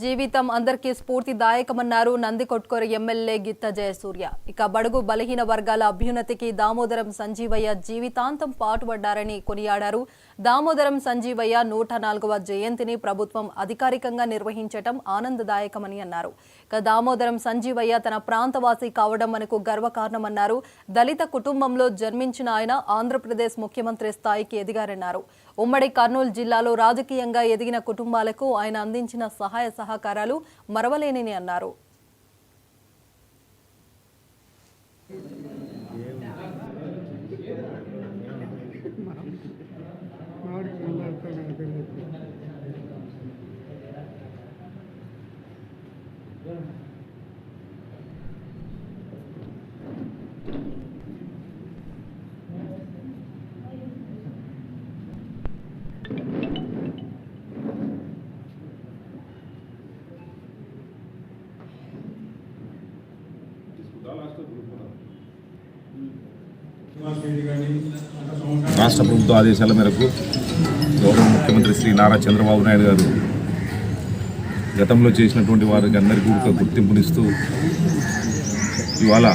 జీవితం అందరికీ స్ఫూర్తిదాయకమన్నారు నందికొట్కూరు ఎమ్మెల్యే గిత్త జయసూర్య. ఇక బడుగు బలహీన వర్గాల అభ్యున్నతికి దామోదరం సంజీవయ్య జీవితాంతం పాటుపడ్డారని కొనియాడారు. దామోదరం సంజీవయ్య 104వ జయంతిని ప్రభుత్వం అధికారికంగా నిర్వహించడం ఆనందదాయకమని అన్నారు. ఇక దామోదరం సంజీవయ్య తన ప్రాంతవాసి కావడం మనకు గర్వకారణమన్నారు. దళిత కుటుంబంలో జన్మించిన ఆయన ఆంధ్రప్రదేశ్ ముఖ్యమంత్రి స్థాయికి ఎదిగారన్నారు. ఉమ్మడి కర్నూలు జిల్లాలో రాజకీయంగా ఎదిగిన కుటుంబాలకు ఆయన అందించిన సహాయ సహకారాలు మరవలేనిని అన్నారు. రాష్ట్ర ప్రభుత్వ ఆదేశాల మేరకు గౌరవ ముఖ్యమంత్రి శ్రీ నారా చంద్రబాబు నాయుడు గారు గతంలో చేసినటువంటి వారికి అందరికీ ఒక గుర్తింపునిస్తూ ఇవాళ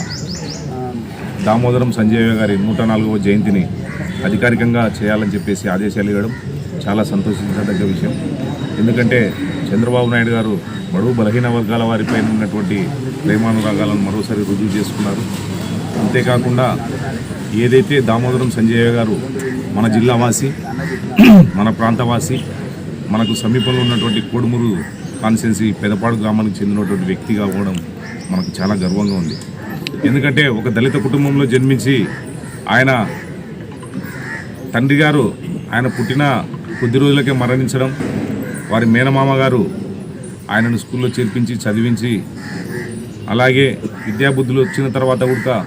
దామోదరం సంజయ్ గారి 104వ జయంతిని అధికారికంగా చేయాలని చెప్పేసి ఆదేశాలు ఇవ్వడం చాలా సంతోషించదగ్గ విషయం. ఎందుకంటే చంద్రబాబు నాయుడు గారు బడుగు బలహీన వర్గాల వారిపై ఉన్నటువంటి ప్రేమానురాగాలను మరోసారి రుజువు చేసుకున్నారు. అంతేకాకుండా ఏదైతే దామోదరం సంజయ్ గారు మన జిల్లావాసి, మన ప్రాంతవాసి, మనకు సమీపంలో ఉన్నటువంటి కోడుమూరు కాన్స్టిట్యున్సీ పెదపాడు గ్రామానికి చెందినటువంటి వ్యక్తిగా అవ్వడం మనకు చాలా గర్వంగా ఉంది. ఎందుకంటే ఒక దళిత కుటుంబంలో జన్మించి ఆయన తండ్రి గారు ఆయన పుట్టిన కొద్ది రోజులకే మరణించడం, వారి మేనమామ గారు ఆయనను స్కూల్లో చేర్పించి చదివించి, అలాగే విద్యాబుద్ధులు వచ్చిన తర్వాత కూడా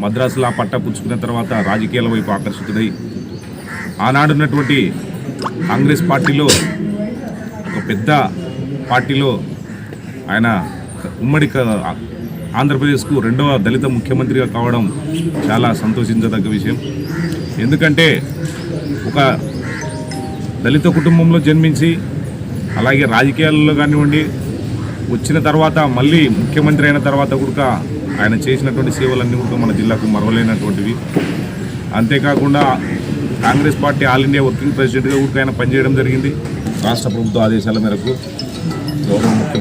మద్రాసులో పట్టా పుచ్చుకున్న తర్వాత రాజకీయాల వైపు ఆకర్షితుడై ఆనాడున్నటువంటి కాంగ్రెస్ పార్టీలో ఒక పెద్ద పార్టీలో ఆయన ఉమ్మడి ఆంధ్రప్రదేశ్కు 2వ దళిత ముఖ్యమంత్రిగా కావడం చాలా సంతోషించదగ్గ విషయం. ఎందుకంటే ఒక దళిత కుటుంబంలో జన్మించి అలాగే రాజకీయాల్లో కానివ్వండి వచ్చిన తర్వాత మళ్ళీ ముఖ్యమంత్రి అయిన తర్వాత కూడా ఆయన చేసినటువంటి సేవలన్నీ కూడా మన జిల్లాకు మరవలేనటువంటివి. అంతేకాకుండా Congress party all India working ప్రెసిడెంట్గా కూడా ఆయన పనిచేయడం జరిగింది. రాష్ట్ర ప్రభుత్వ ఆదేశాల మేరకు గౌరవ ముఖ్యమంత్రి